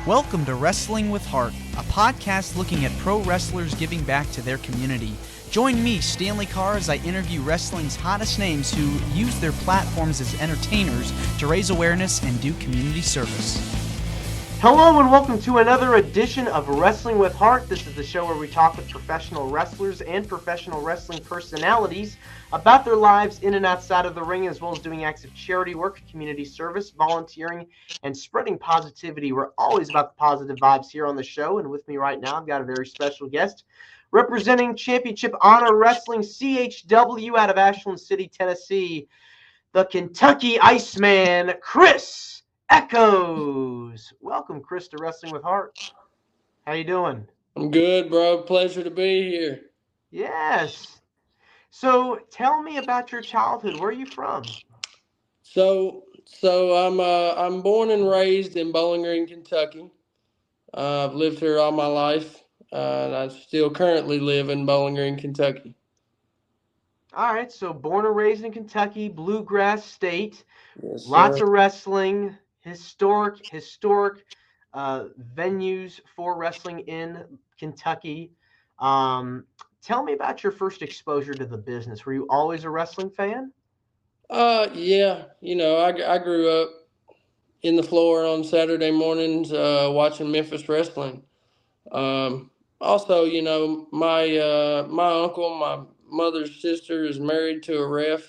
Welcome to Wrestling with Heart, a podcast looking at pro wrestlers giving back to their community. Join me, Stanley Carr, as I interview wrestling's hottest names who use their platforms as entertainers to raise awareness and do community service. Hello and welcome to another edition of Wrestling with Heart. This is the show where we talk with professional wrestlers and professional wrestling personalities about their lives in and outside of the ring, as well as doing acts of charity work, community service, volunteering, and spreading positivity. We're always about the positive vibes here on the show, and with me right now, I've got a very special guest representing Championship Honor Wrestling CHW out of Ashland City, Tennessee, the Kentucky Iceman, Chris Eckos. Welcome, Chris, to Wrestling with Heart. How you doing? I'm good, bro. Pleasure to be here. Yes. So tell me about your childhood. Where are you from? So I'm born and raised in Bowling Green, Kentucky. I've lived here all my life, and I still currently live in Bowling Green, Kentucky. All right. So born and raised in Kentucky, bluegrass state. Yes, Lots sir. of wrestling, historic venues for wrestling in Kentucky. Tell me about your first exposure to the business. Were you always a wrestling fan? Yeah. I grew up in the floor on Saturday mornings, watching Memphis wrestling. Also, my uncle, my mother's sister, is married to a ref.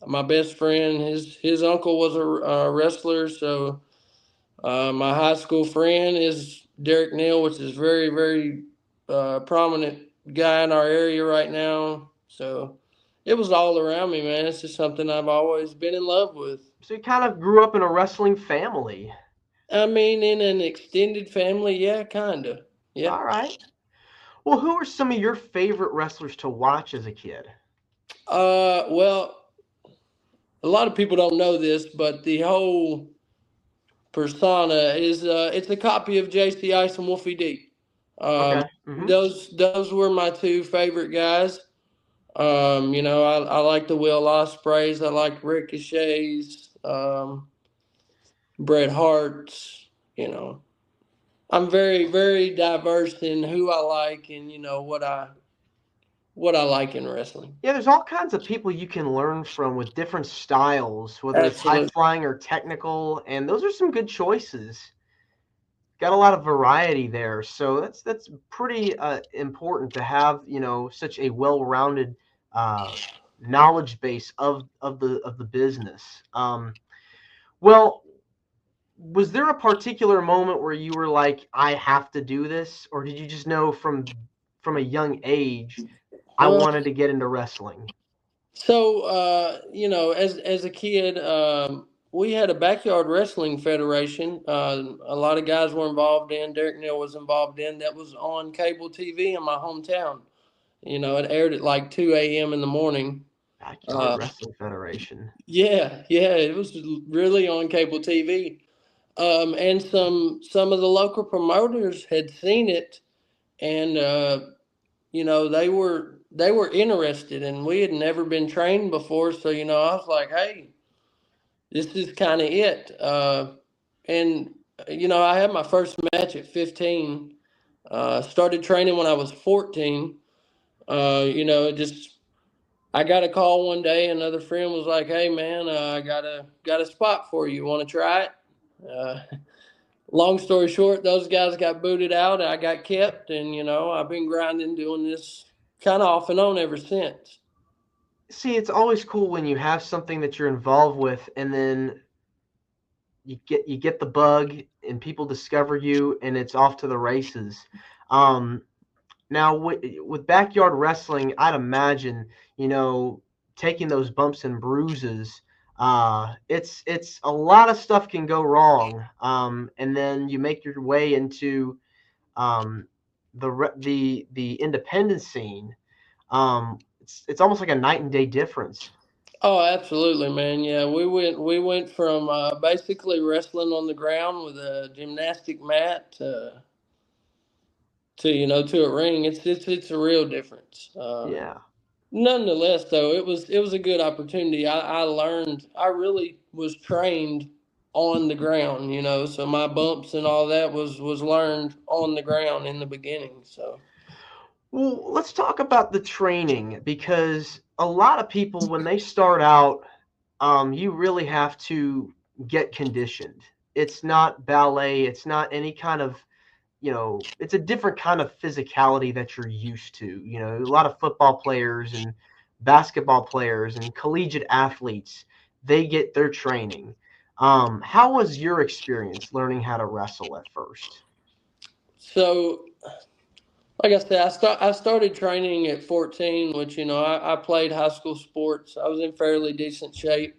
My best friend, his uncle was a wrestler, so my high school friend is Derek Neal, which is very, very prominent guy in our area right now. So it was all around me, man. It's just something I've always been in love with. So you kind of grew up in a wrestling family. I mean, in an extended family, yeah, kind of. Yeah. All right. Well, who are some of your favorite wrestlers to watch as a kid? Well, a lot of people don't know this, but the whole persona is it's a copy of JC Ice and Wolfie D. Okay. Those were my two favorite guys. I like the Will Ospreys. I like Ricochet's, Bret Hart's. I'm very, very diverse in who I like and what I like in wrestling. Yeah, there's all kinds of people you can learn from with different styles, whether it's Absolutely. high flying or technical, and those are some good choices. Got a lot of variety there, so that's pretty important to have, such a well-rounded knowledge base of the business. Well, was there a particular moment where you were like, I have to do this, or did you just know from a young age I wanted to get into wrestling? So, as a kid, we had a backyard wrestling federation. A lot of guys were involved in. Derek Neal was involved in. That was on cable TV in my hometown. It aired at like 2 a.m. in the morning. Backyard Wrestling Federation. Yeah, it was really on cable TV. And some of the local promoters had seen it, and they were interested, and we had never been trained before. So I was like, hey, this is kind of it. And I had my first match at 15. Started training when I was 14. I got a call one day. Another friend was like, "Hey, man, I got a spot for you. Want to try it?" Long story short, those guys got booted out. I got kept, and I've been grinding, doing this kind of off and on ever since. See, it's always cool when you have something that you're involved with, and then you get the bug, and people discover you, and it's off to the races. Now, with backyard wrestling, I'd imagine, taking those bumps and bruises, it's a lot of stuff can go wrong. And then you make your way into the independent scene. It's almost like a night and day difference. Oh, absolutely, man. Yeah, we went from basically wrestling on the ground with a gymnastic mat to a ring. It's a real difference. Yeah. Nonetheless, though, it was a good opportunity. I learned. I really was trained on the ground, so my bumps and all that was learned on the ground in the beginning. So Well, let's talk about the training, because a lot of people, when they start out, you really have to get conditioned. It's not ballet. It's not any kind of, it's a different kind of physicality that you're used to. A lot of football players and basketball players and collegiate athletes, they get their training. How was your experience learning how to wrestle at first? so like I said, I started training at 14, which I played high school sports. I was in fairly decent shape.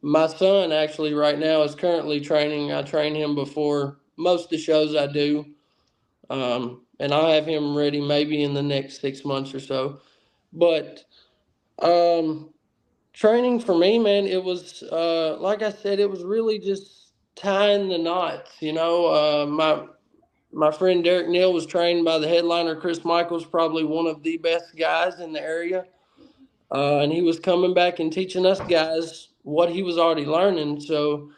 My son actually right now is currently training. I train him before most of the shows I do. And I'll have him ready maybe in the next 6 months or so. But um, training for me, man, it was like I said, it was really just tying the knots. My friend Derek Neal was trained by the headliner Chris Michaels, probably one of the best guys in the area, and he was coming back and teaching us guys what he was already learning. So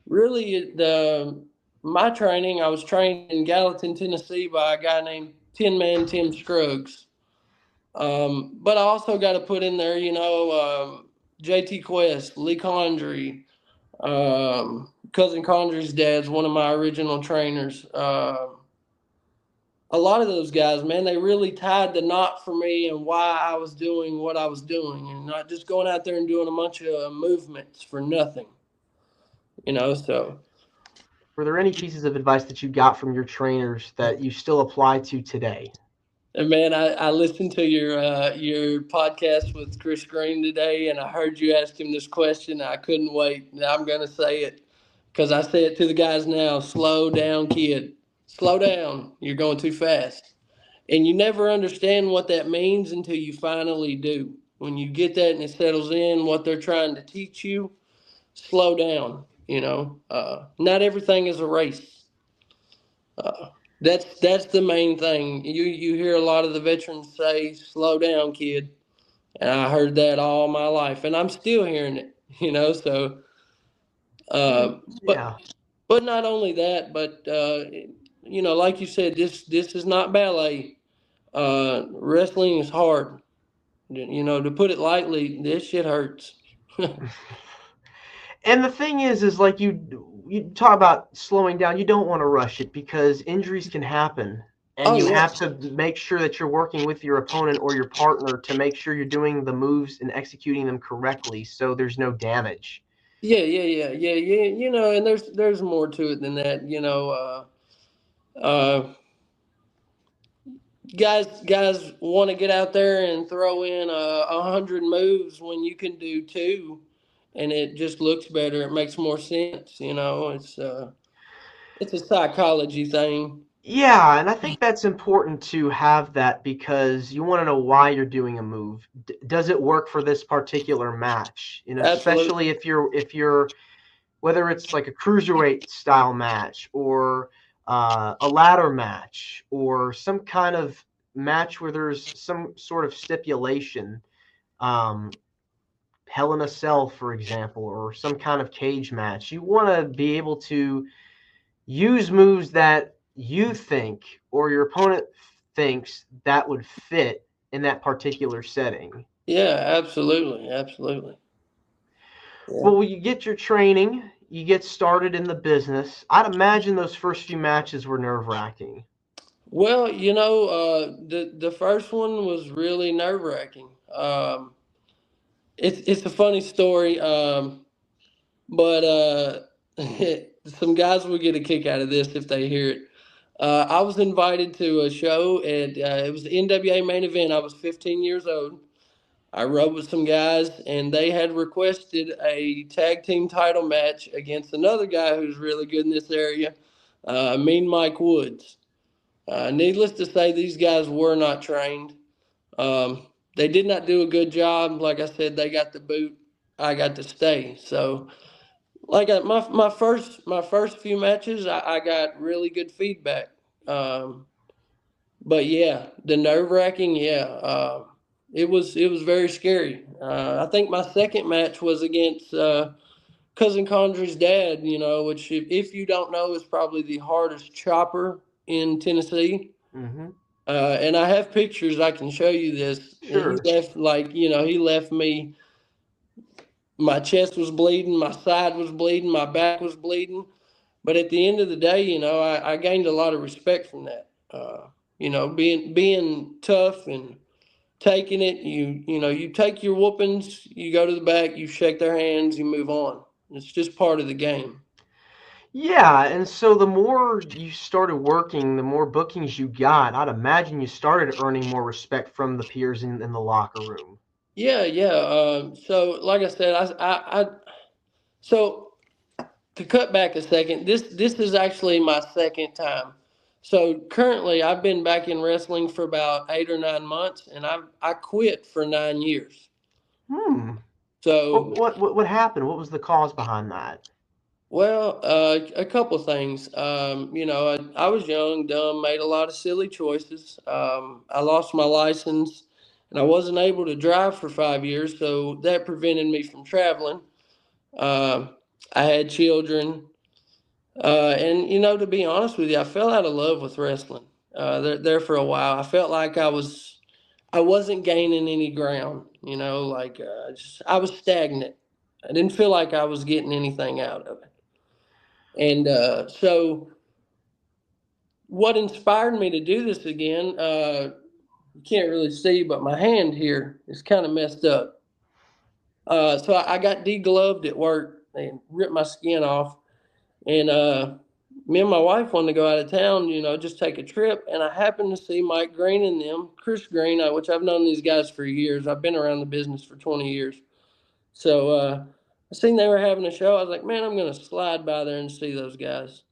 really, the my training, I was trained in Gallatin, Tennessee, by a guy named Tin Man Tim Scruggs. But I also got to put in there, JT Quest, Lee Condry, cousin Condry's dad's one of my original trainers. A lot of those guys, man, they really tied the knot for me and why I was doing what I was doing, and not just going out there and doing a bunch of movements for nothing. So Were there any pieces of advice that you got from your trainers that you still apply to today? and man, I listened to your podcast with Chris Green today, and I heard you ask him this question. I couldn't wait. Now I'm gonna say it because I say it to the guys now. Slow down, kid. Slow down. You're going too fast, and you never understand what that means until you finally do. When you get that and it settles in, what they're trying to teach you, slow down. Not everything is a race. Uh, that's the main thing. You hear a lot of the veterans say, "Slow down, kid," and I heard that all my life, and I'm still hearing it. So Mm, but yeah. not only that, but like you said, this is not ballet. Wrestling is hard. To put it lightly, this shit hurts. And the thing is like you talk about slowing down. You don't want to rush it because injuries can happen, and Oh you yeah, have to make sure that you're working with your opponent or your partner to make sure you're doing the moves and executing them correctly, so there's no damage. yeah. And there's more to it than that. Uh, guys want to get out there and throw in 100 moves when you can do two, and it just looks better. It makes more sense. It's a psychology thing. Yeah, and I think that's important to have that because you want to know why you're doing a move. Does it work for this particular match? Absolutely. Especially if you're whether it's like a cruiserweight style match or a ladder match or some kind of match where there's some sort of stipulation, um, Hell in a Cell, for example, or some kind of cage match. You want to be able to use moves that you think or your opponent thinks that would fit in that particular setting. Yeah, absolutely. Yeah. Well, you get your training, you get started in the business. I'd imagine those first few matches were nerve-wracking. Well, the first one was really nerve wracking. It's a funny story, but some guys will get a kick out of this if they hear it. I was invited to a show, and it was the NWA main event. I was 15 years old. I rode with some guys, and they had requested a tag team title match against another guy who's really good in this area, Mean Mike Woods. Needless to say, these guys were not trained. Um, they did not do a good job. Like I said, they got the boot. I got to stay. So, my first few matches, I got really good feedback. Um, but yeah, the nerve wracking, yeah, it was very scary. I think my second match was against Cousin Condry's dad, which if you don't know is probably the hardest chopper in Tennessee. Mm-hmm. And I have pictures. I can show you this. He Sure. left he left me. My chest was bleeding, my side was bleeding, my back was bleeding. But at the end of the day, I gained a lot of respect from that. Being tough and taking it. You take your whoopings, you go to the back, you shake their hands, you move on. It's just part of the game. Yeah, and so the more you started working, the more bookings you got. I'd imagine you started earning more respect from the peers in the locker room. Yeah, yeah. So, like I said, so to cut back a second, this is actually my second time. So currently, I've been back in wrestling for about 8 or 9 months, and I quit for 9 years. Hmm. So, What happened? What was the cause behind that? well, a couple things. I was young, dumb, made a lot of silly choices. I lost my license, and I wasn't able to drive for 5 years, so that prevented me from traveling. Um, I had children. And to be honest with you, I fell out of love with wrestling. There for a while, I felt like I wasn't gaining any ground. I was stagnant. I didn't feel like I was getting anything out of it. And so, what inspired me to do this again? You can't really see, but my hand here is kind of messed up. So I got degloved at work and ripped my skin off. And me and my wife wanted to go out of town, just take a trip. And I happened to see Mike Green and them, Chris Green, which I've known these guys for years. I've been around the business for 20 years. So I seen they were having a show. I was like, man, I'm going to slide by there and see those guys.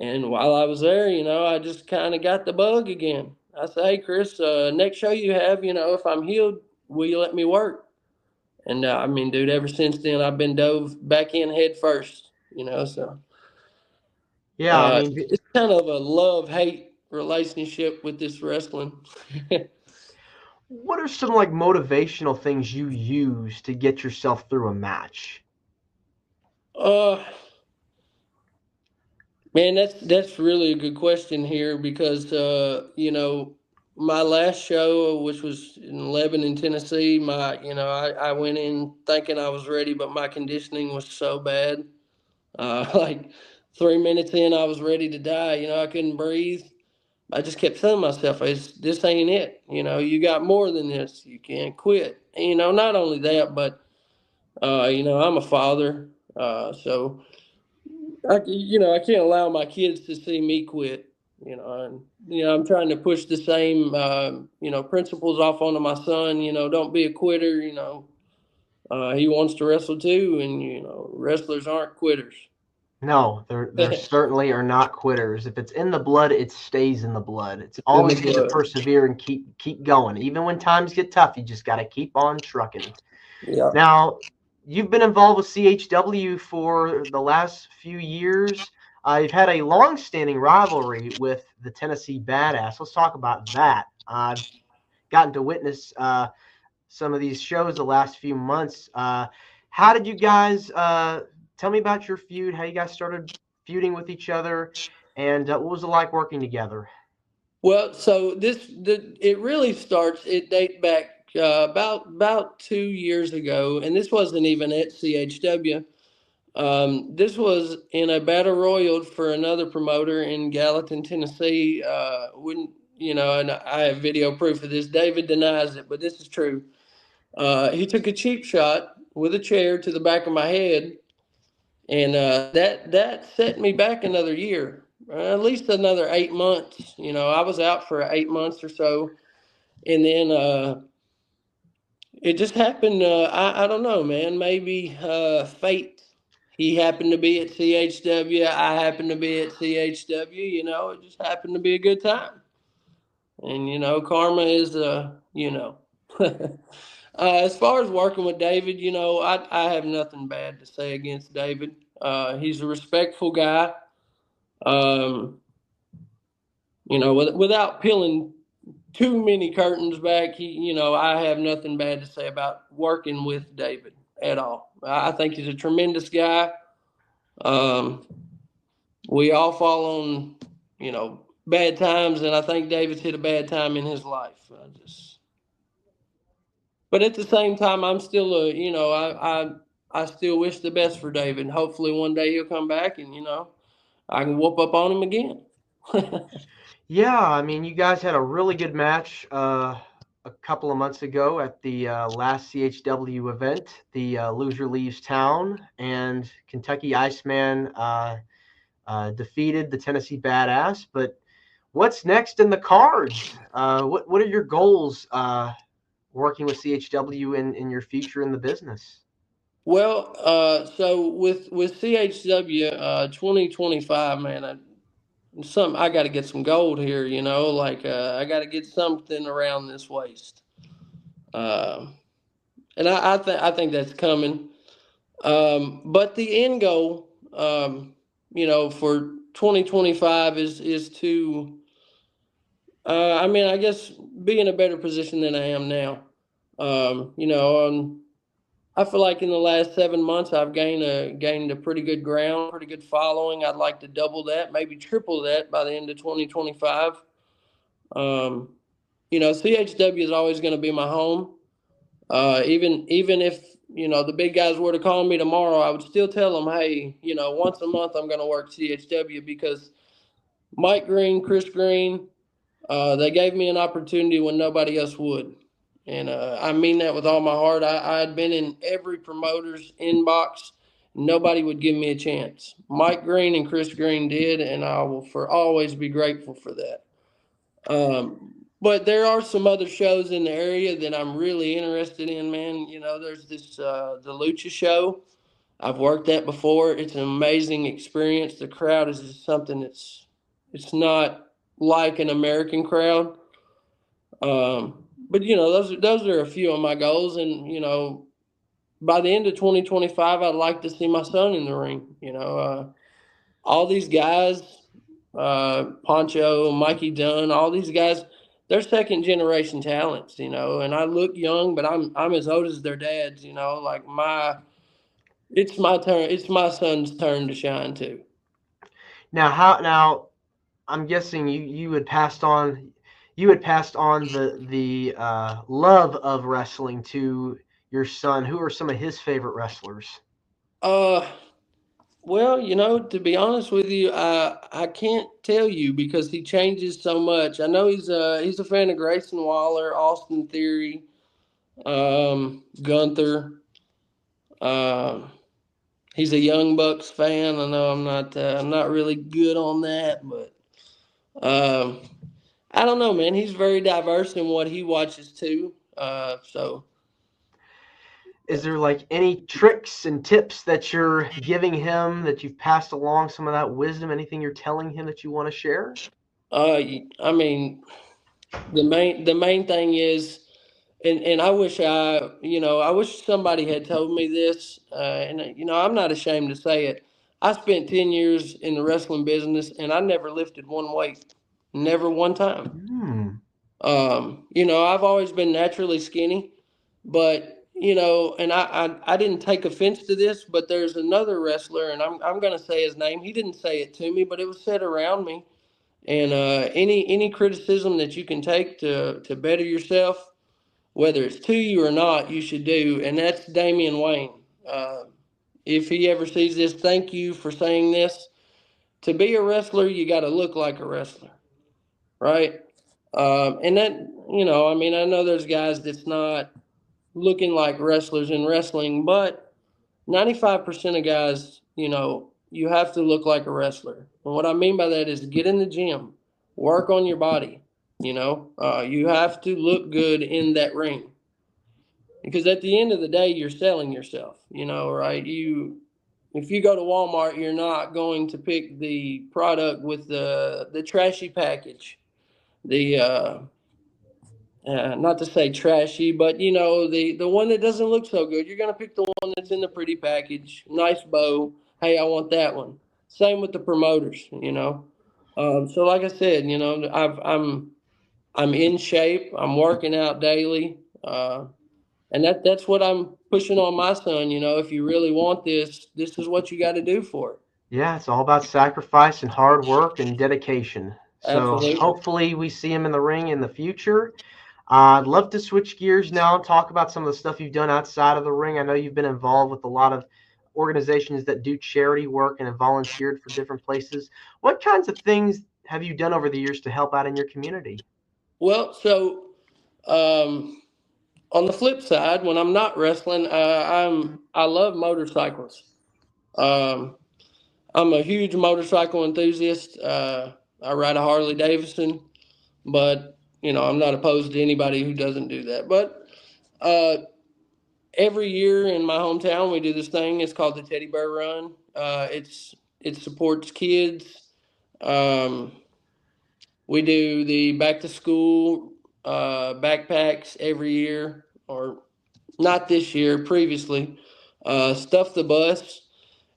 And while I was there, I just kind of got the bug again. I said, hey, Chris, next show you have, if I'm healed, will you let me work? And I mean, dude, ever since then, I've been dove back in head first, so. Yeah, I mean, It's kind of a love-hate relationship with this wrestling. what are some like motivational things you use to get yourself through a match? uh, Man, that's really a good question here because my last show, which was in Lebanon, Tennessee, I went in thinking I was ready, but my conditioning was so bad. Like 3 minutes in, I was ready to die. I couldn't breathe. I just kept telling myself, this ain't it. You got more than this. You can't quit. And, not only that, but, I'm a father. So, I can't allow my kids to see me quit. And, I'm trying to push the same, principles off onto my son. Don't be a quitter. He wants to wrestle too. And, wrestlers aren't quitters. No, there certainly are not quitters. If it's in the blood, it stays in the blood. It's In the always good to blood. persevere and keep going. Even when times get tough, you just got to keep on trucking. Yeah. Now, you've been involved with CHW for the last few years. You've had a long-standing rivalry with the Tennessee Badass. Let's talk about that. I've gotten to witness some of these shows the last few months. How did you guys tell me about your feud? How you guys started feuding with each other, and what was it like working together? Well, so it really starts. It date back about 2 years ago, and this wasn't even at CHW. This was in a battle royal for another promoter in Gallatin, Tennessee. Wouldn't And I have video proof of this. David denies it, but this is true. He took a cheap shot with a chair to the back of my head, and that set me back another year, at least another 8 months. I was out for 8 months or so, and then it just happened. I don't know, man. Maybe fate. He happened to be at CHW. I happened to be at CHW. It just happened to be a good time. And karma is as far as working with David, I have nothing bad to say against David. He's a respectful guy. Um, without peeling too many curtains back, I have nothing bad to say about working with David. at all. I think he's a tremendous guy. We all fall on, bad times, and I think David's hit a bad time in his life. But at the same time, I'm still I still wish the best for David. Hopefully, one day he'll come back, and I can whoop up on him again. Yeah, I mean, you guys had a really good match a couple of months ago at the last CHW event. The loser leaves town, and Kentucky Iceman defeated the Tennessee Badass. But what's next in the cards? What are your goals working with CHW in your future in the business? Well, so with CHW 2025, man, I got to get some gold here. I got to get something around this waist, and I think that's coming. But the end goal, for 2025 is to, I guess, be in a better position than I am now. I feel like in the last 7 months I've gained a pretty good ground, pretty good following. I'd like to double that, maybe triple that by the end of 2025. CHW is always going to be my home. Even if the big guys were to call me tomorrow, I would still tell them, hey, once a month I'm going to work CHW, because Mike Green, Chris Green, they gave me an opportunity when nobody else would. And I mean that with all my heart. I had been in every promoter's inbox. Nobody would give me a chance. Mike Green and Chris Green did, and I will for always be grateful for that. But there are some other shows in the area that I'm really interested in, man. There's this the Lucha show. I've worked that before. It's an amazing experience. The crowd is just something it's not like an American crowd. But those are a few of my goals, and by the end of 2025, I'd like to see my son in the ring. All these guys, Poncho, Mikey Dunn, all these guys, they're second generation talents, and I look young, but I'm as old as their dads. It's my turn. It's my son's turn to shine too. Now I'm guessing you had passed on the love of wrestling to your son. Who are some of his favorite wrestlers? Well, to be honest with you, I can't tell you because he changes so much. I know he's a fan of Grayson Waller, Austin Theory, Gunther. He's a Young Bucks fan. I know I'm not really good on that, but I don't know, man. He's very diverse in what he watches too. Is there like any tricks and tips that you're giving him, that you've passed along some of that wisdom? Anything you're telling him that you want to share? I mean, the main thing is, and I wish I wish somebody had told me this, and I'm not ashamed to say it. I spent 10 years in the wrestling business, and I never lifted one weight, never one time. I've always been naturally skinny, but and I didn't take offense to this, but there's another wrestler, and I'm gonna say his name. He didn't say it to me, but it was said around me. And any criticism that you can take to better yourself, whether it's to you or not, you should do. And that's Damian Wayne. If he ever sees this, thank you for saying this. To be a wrestler, you got to look like a wrestler, right? And that, I know there's guys that's not looking like wrestlers in wrestling, but 95% of guys, you have to look like a wrestler. And what I mean by that is get in the gym, work on your body. You have to look good in that ring, because at the end of the day, you're selling yourself, right? If you go to Walmart, you're not going to pick the product with the trashy package, the not to say trashy, but the one that doesn't look so good. You're gonna pick the one that's in the pretty package, nice bow. Hey, I want that one. Same with the promoters, So like I said, I'm in shape. I'm working out daily, And that's what I'm pushing on my son. If you really want this, this is what you got to do for it. Yeah, it's all about sacrifice and hard work and dedication. So Absolutely. hopefully we see him in the ring in the future. I'd love to switch gears now and talk about some of the stuff you've done outside of the ring. I know you've been involved with a lot of organizations that do charity work and have volunteered for different places. What kinds of things have you done over the years to help out in your community? Well, so um, on the flip side, when I'm not wrestling, I love motorcycles. Um, I'm a huge motorcycle enthusiast. I ride a Harley Davidson, but I'm not opposed to anybody who doesn't do that. But uh, every year in my hometown, we do this thing. It's called the Teddy Bear Run. It supports kids. Um, we do the back to school backpacks every year, or not this year, previously. Stuff the bus.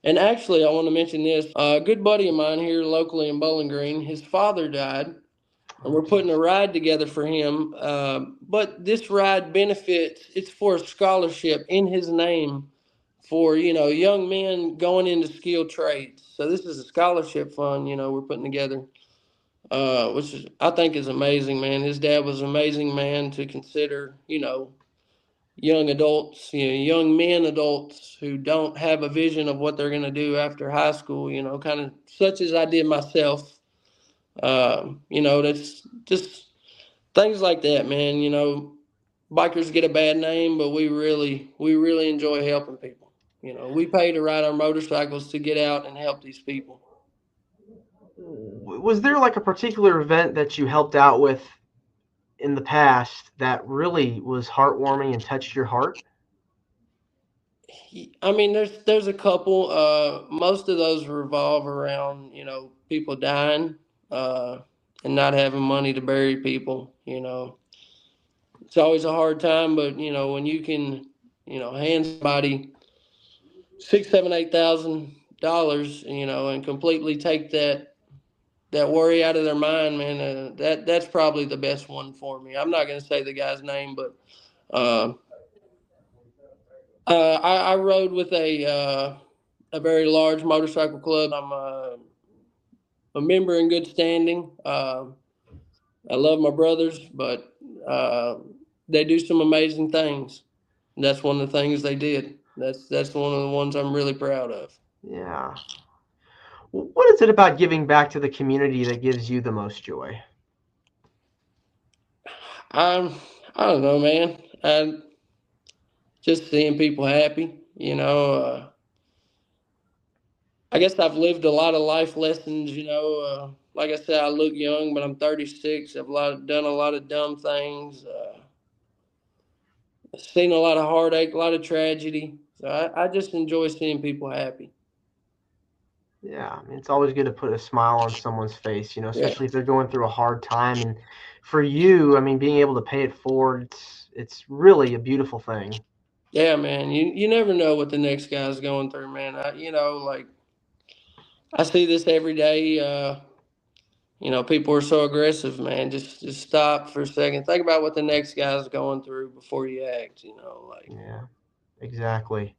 And actually, I want to mention this. A good buddy of mine here locally in Bowling Green, his father died, and Oh, we're putting a ride together for him. But this ride benefits, it's for a scholarship in his name for, young men going into skilled trades. So this is a scholarship fund, we're putting together, which I think is amazing, man. His dad was an amazing man to consider, young adults, young men adults who don't have a vision of what they're going to do after high school, kind of such as I did myself. That's just things like that, man. Bikers get a bad name, but we really enjoy helping people. We pay to ride our motorcycles to get out and help these people. was there like a particular event that you helped out with in the past that really was heartwarming and touched your heart? I mean, there's a couple. Most of those revolve around people dying, uh, and not having money to bury people. It's always a hard time, but when you can hand somebody six, seven, $8,000, and completely take that worry out of their mind, man. That's probably the best one for me. I'm not going to say the guy's name, but uh, I rode with a very large motorcycle club. I'm a member in good standing. I love my brothers, but uh, they do some amazing things. And that's one of the things they did. That's one of the ones I'm really proud of. Yeah. What is it about giving back to the community that gives you the most joy? I'm I don't know, man. I just seeing people happy. I guess I've lived a lot of life lessons. Like I said, I look young, but I'm 36. Done a lot of dumb things. Seen a lot of heartache, a lot of tragedy. So I just enjoy seeing people happy. Yeah, I mean, it's always good to put a smile on someone's face, Yeah, especially if they're going through a hard time. And for you, I mean, being able to pay it forward, it's really a beautiful thing. yeah, man. You never know what the next guy's going through, man. Like I see this every day. People are so aggressive, man. Just stop for a second. Think about what the next guy's going through before you act. Like Yeah, exactly.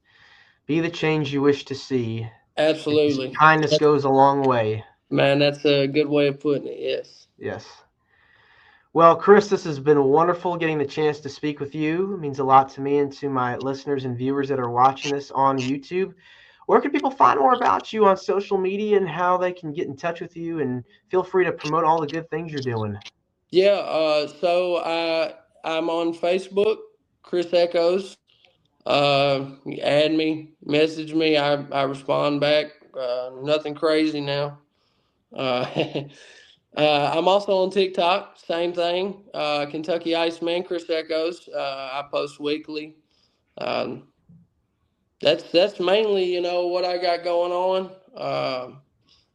Be the change you wish to see. Because absolutely, kindness goes a long way. man. That's a good way of putting it. Yes. Yes. Well, Chris, this has been wonderful getting the chance to speak with you. It means a lot to me and to my listeners and viewers that are watching this on YouTube. Where can people find more about you on social media and how they can get in touch with you? And feel free to promote all the good things you're doing. Yeah. I'm on Facebook, Chris Eckos. Add me, message me. I respond back. Nothing crazy now. Uh, I'm also on TikTok. Same thing. Kentucky Iceman, Chris Eckos. I post weekly. Um, that's mainly what I got going on.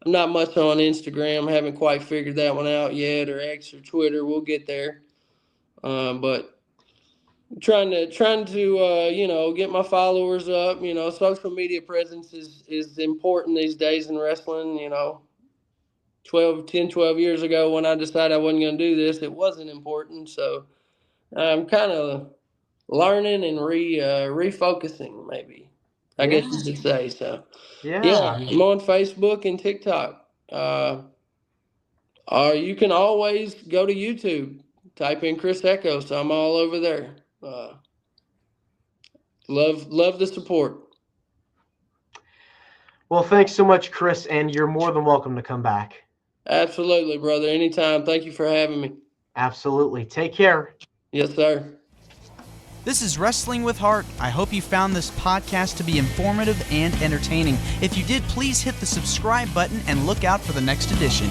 I'm not much on Instagram. Haven't quite figured that one out yet, or X or Twitter. We'll get there. But trying to get my followers up. Social media presence is important these days in wrestling. 12 years ago when I decided I wasn't going to do this, it wasn't important. So I'm kind of learning and refocusing, maybe. I Yeah. guess you should say so. Yeah. Yeah, I'm on Facebook and TikTok. Or you can always go to YouTube, type in Chris Eckos. I'm all over there. Love the support. Well, thanks so much, Chris, and you're more than welcome to come back. Absolutely, brother. Anytime. Thank you for having me. Absolutely. Take care. Yes, sir. This is Wrestling with Heart. I hope you found this podcast to be informative and entertaining. If you did, please hit the subscribe button and look out for the next edition.